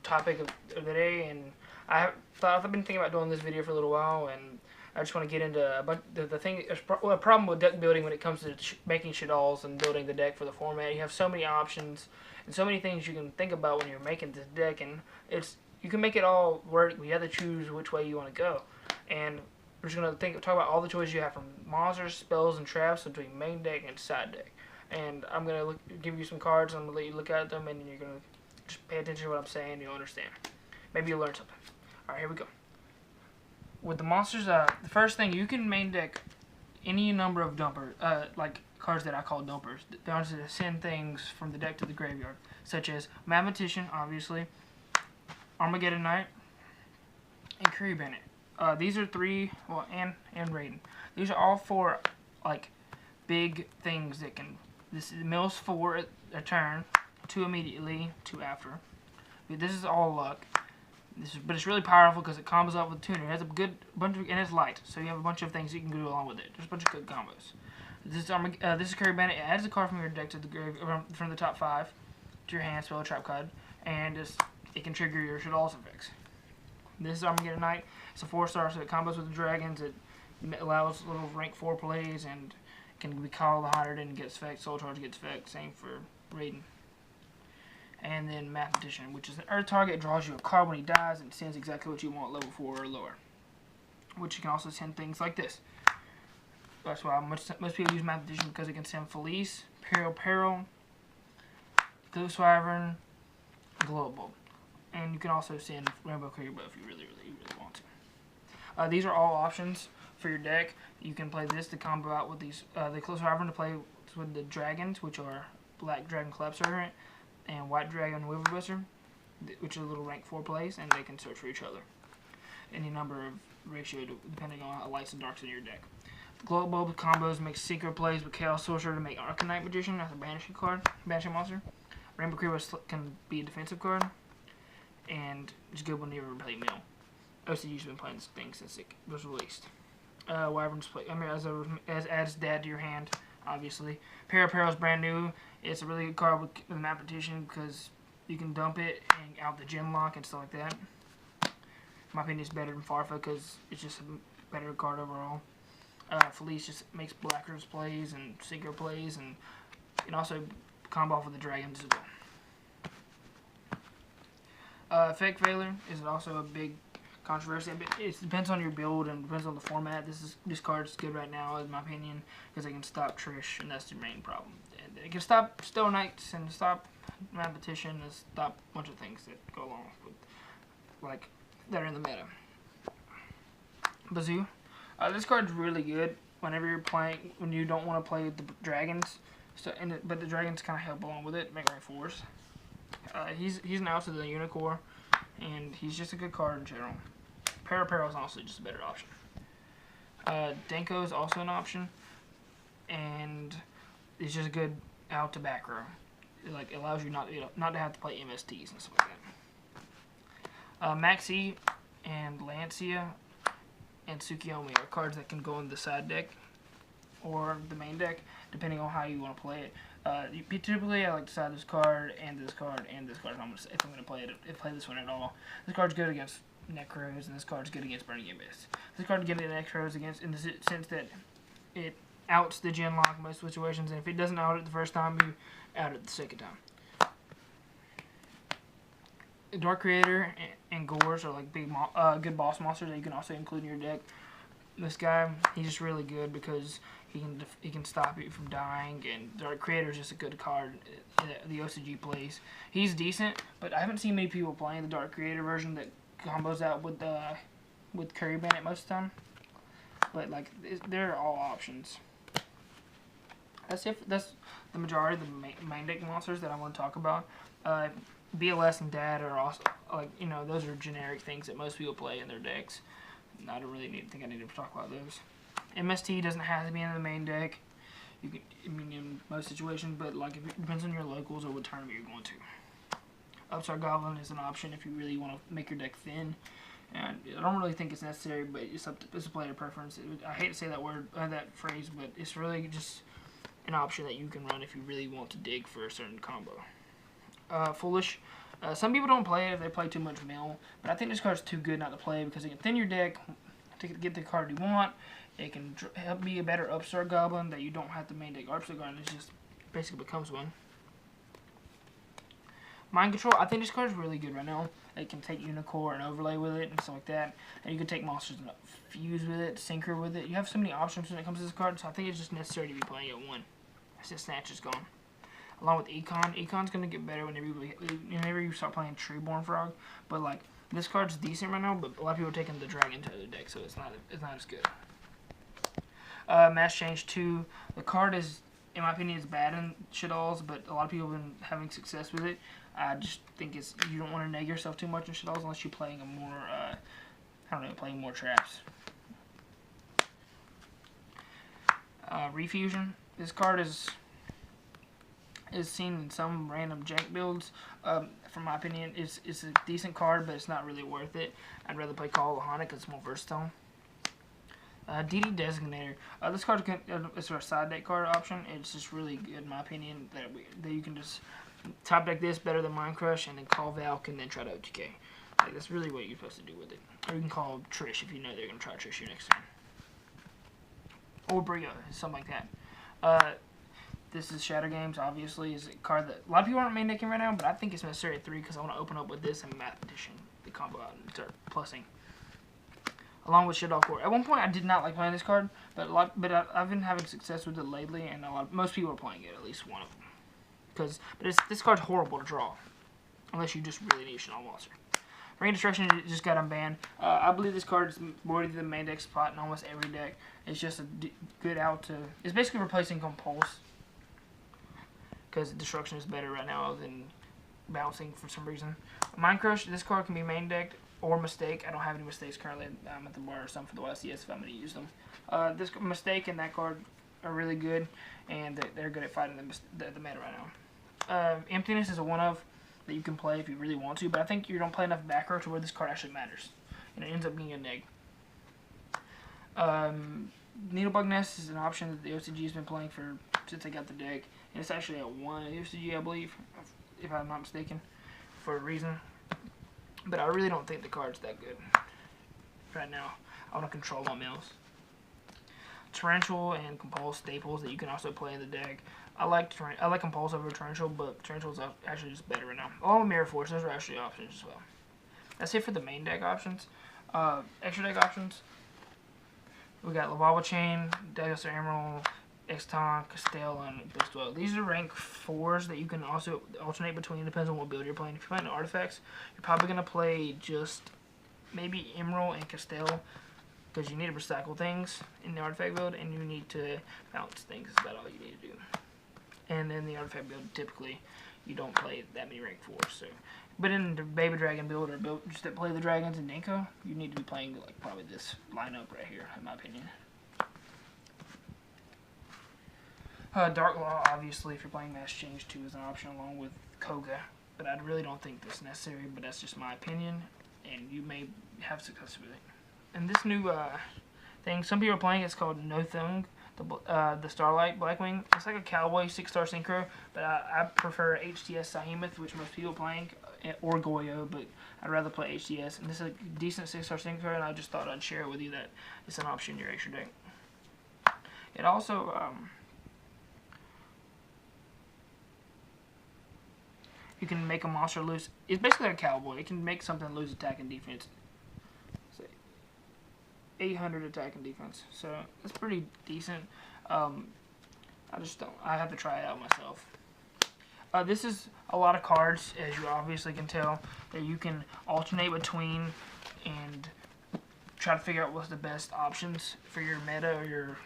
Topic of the day, and I've been thinking about doing this video for a little while, and I just want to get into the thing. A problem with deck building when it comes to making Shaddolls and building the deck for the format. You have so many options and so many things you can think about when you're making this deck, and you can make it all work. But you have to choose which way you want to go, and we're just gonna talk about all the choices you have from monsters, spells, and traps between main deck and side deck. And I'm gonna give you some cards, and I'm gonna let you look at them, and you're gonna just pay attention to what I'm saying, and you'll understand. Maybe you'll learn something. Alright, here we go. With the monsters, the first thing, you can main deck any number of like cards that I call dumpers. They're to send things from the deck to the graveyard, such as Mathematician, obviously, Armageddon Knight, and Curry Bandit. These are three, well, and Raiden. These are all four, like, big things that can, this mills 4 a turn, 2 immediately, 2 after. This is all luck. But it's really powerful because it combos up with Tuner. It has a good bunch of, and it's light, so you have a bunch of things you can do along with it. There's a bunch of good combos. This is Curry Bandit. It adds a card from your deck to the grave, from the top 5 to your hand, spell a trap card, and it can trigger your Shaddolls effects. This is Armageddon Knight. It's a 4-star, so it combos with the dragons. It allows little rank 4 plays and can be called hotter and gets effect. Soul Charge gets effect. Same for Raiden. And then Mathematician, which is an Earth target, draws you a card when he dies and sends exactly what you want, level 4 or lower. Which you can also send things like this. That's why most people use Mathematician, because it can send Felice, Peril, Ghost Wyvern, Global. And you can also send Rainbow Courier if you really want to. These are all options for your deck. You can play this to combo out with these. The Ghost Wyvern to play with the dragons, which are Black Dragon Collapse Servant and White Dragon Wiverbuster, which are little rank 4 plays, and they can search for each other. Any number of ratio depending on how lights and darks in your deck. The Glow Bulb combos make Secret plays with Chaos Sorcerer to make Arcanite Magician. That's a banishing card, banishing monster. Rainbow Courier can be a defensive card, and it's good when you ever play Mill. OCG's been playing this thing since it was released. Wyvern's play, as adds Dad to your hand, obviously. Peril is brand new. It's a really good card with the Mathematician because you can dump it and out the gem lock and stuff like that. In my opinion, it's better than Farfa because it's just a better card overall. Felice just makes Blackers plays and Seeker plays, and you can also combo off with the dragons as well. Effect Failure is also a big controversy. It depends on your build and depends on the format. This card's good right now, in my opinion, because it can stop Trish, and that's the main problem. And it can stop Stone Knights and stop Mathematician and stop a bunch of things that go along with, like, that are in the meta. Bazoo. This card's really good whenever you're playing, when you don't want to play with the dragons. But the dragons kind of help along with it, make rank 4s. He's now to the Unicorn, and he's just a good card in general. Peril is honestly just a better option. Denko is also an option, and it's just a good out to back row. It allows you not to have to play MSTs and stuff like that. Maxi and Lancia and Tsukiyomi are cards that can go in the side deck or the main deck, depending on how you want to play it. Typically, I like to side this card and this card and this card if I'm going to play this one at all. This card's good against Necros, and this card's good against Burning Abyss. This card good against Necros in the sense that it outs the gen lock in most situations, and if it doesn't out it the first time, you out it the second time. Dark Creator and Gores are like big, good boss monsters that you can also include in your deck. This guy, he's just really good because he can stop you from dying, and Dark Creator is just a good card the OCG plays. He's decent, but I haven't seen many people playing the Dark Creator version that combos out with Curry Bandit most of the time. But like, they're all options. That's the majority of the main deck monsters that I want to talk about. BLS and Dad are also, like, you know, those are generic things that most people play in their decks. I don't really think I need to talk about those. MST doesn't have to be in the main deck. You can, in most situations, but like it depends on your locals or what tournament you're going to. Upstart Goblin is an option if you really want to make your deck thin. And I don't really think it's necessary, but it's a player preference. I hate to say that phrase, but it's really just an option that you can run if you really want to dig for a certain combo. Foolish Some people don't play it if they play too much mill, but I think this card's too good not to play because it can thin your deck to get the card you want. It can help be a better upstart goblin that you don't have to main deck upstart goblin. It just basically becomes one. Mind Control, I think this card is really good right now. It can take Unicore and overlay with it and stuff like that. And you can take monsters and fuse with it, synchro with it. You have so many options when it comes to this card, so I think it's just necessary to be playing it one. That's just Snatch is gone. Along with Econ. Econ's going to get better whenever you start playing Treeborn Frog. But like, this card's decent right now, but a lot of people are taking the Dragon to the deck, so it's not as good. Mass Change 2. The card is, in my opinion, is bad in Shaddolls, but a lot of people have been having success with it. I just think you don't want to neg yourself too much in Shaddolls unless you're playing a more, playing more traps. Refusion. This card is seen in some random jank builds. From my opinion, it's a decent card, but it's not really worth it. I'd rather play Call of Lahana because it's more versatile. DD Designator. This card is our side deck card option. It's just really good, in my opinion, that you can just top deck this better than Mind Crush and then call Valk and then try to OTK. Like, that's really what you're supposed to do with it. Or you can call Trish if you know they're going to try to Trish you next turn. Or Brio, something like that. This is Shadow Games, obviously, is a card that a lot of people aren't main decking right now, but I think it's necessary at 3 because I want to open up with this and Math Edition, the combo out, and start plussing. Along with Shaddoll Core. At one point, I did not like playing this card, but I've been having success with it lately, and most people are playing it, at least one of them. This card's horrible to draw, unless you just really need a Shaddoll monster. Rain Destruction just got unbanned. I believe this card is worthy of the main deck spot in almost every deck. It's just a good out to. It's basically replacing Compulse, because Destruction is better right now than Bouncing for some reason. Mind Crush. This card can be main decked or Mistake. I don't have any mistakes currently. I'm at the bar or something for the YCS if I'm going to use them. This Mistake and that card are really good, and they're good at fighting the meta right now. Emptiness is a one-of that you can play if you really want to, but I think you don't play enough back row to where this card actually matters, and it ends up being a neg. Needlebug Nest is an option that the OCG has been playing since they got the deck, and it's actually a 1 OCG, I believe, if I'm not mistaken, for a reason. But I really don't think the card's that good right now. I want to control my mills. Torrential and Compulse staples that you can also play in the deck. I like Compulse over Torrential, but Torrential is actually just better right now. Along with Mirror Force, those are actually options as well. That's it for the main deck options. Extra deck options. We got Lavawa Chain, Dagoster Emerald, Exton, Castell, and Bistwell. These are rank 4s that you can also alternate between. Depends on what build you're playing. If you're playing artifacts, you're probably going to play just maybe Emerald and Castell, because you need to recycle things in the artifact build, and you need to bounce things. That's about all you need to do. And in the artifact build, typically, you don't play that many rank 4s. So, but in the Baby Dragon build, or build just that play the dragons in Denko, you need to be playing like probably this lineup right here, in my opinion. Dark Law, obviously, if you're playing Mass Change 2 is an option along with Koga, but I really don't think that's necessary, but that's just my opinion, and you may have success with it. And this new thing, some people are playing, it's called No Thung, the Starlight Blackwing. It's like a cowboy 6-star synchro, but I prefer HTS Sahemoth, which most people are playing, or Goyo, but I'd rather play HTS. And this is a decent 6-star synchro, and I just thought I'd share it with you that it's an option in your extra deck. It also, you can make a monster lose. It's basically like a cowboy. It can make something lose attack and defense. 800 attack and defense, so it's pretty decent. I have to try it out myself. This is a lot of cards, as you obviously can tell, that you can alternate between and try to figure out what's the best options for your meta or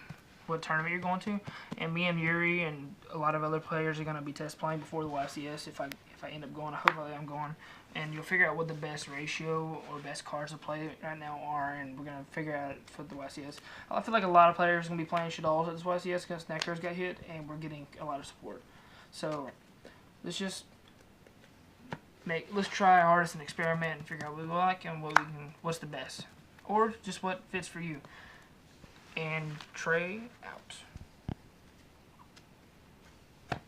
what tournament you're going to. And me and Yuri and a lot of other players are going to be test playing before the YCS if I end up going. Hopefully I'm going. And you'll figure out what the best ratio or best cards to play right now are, and we're going to figure out for the YCS. I feel like a lot of players are going to be playing Shaddolls at this YCS because Necros got hit, and we're getting a lot of support. So let's try our hardest and experiment and figure out what we like and what's the best. Or just what fits for you. And Trey out.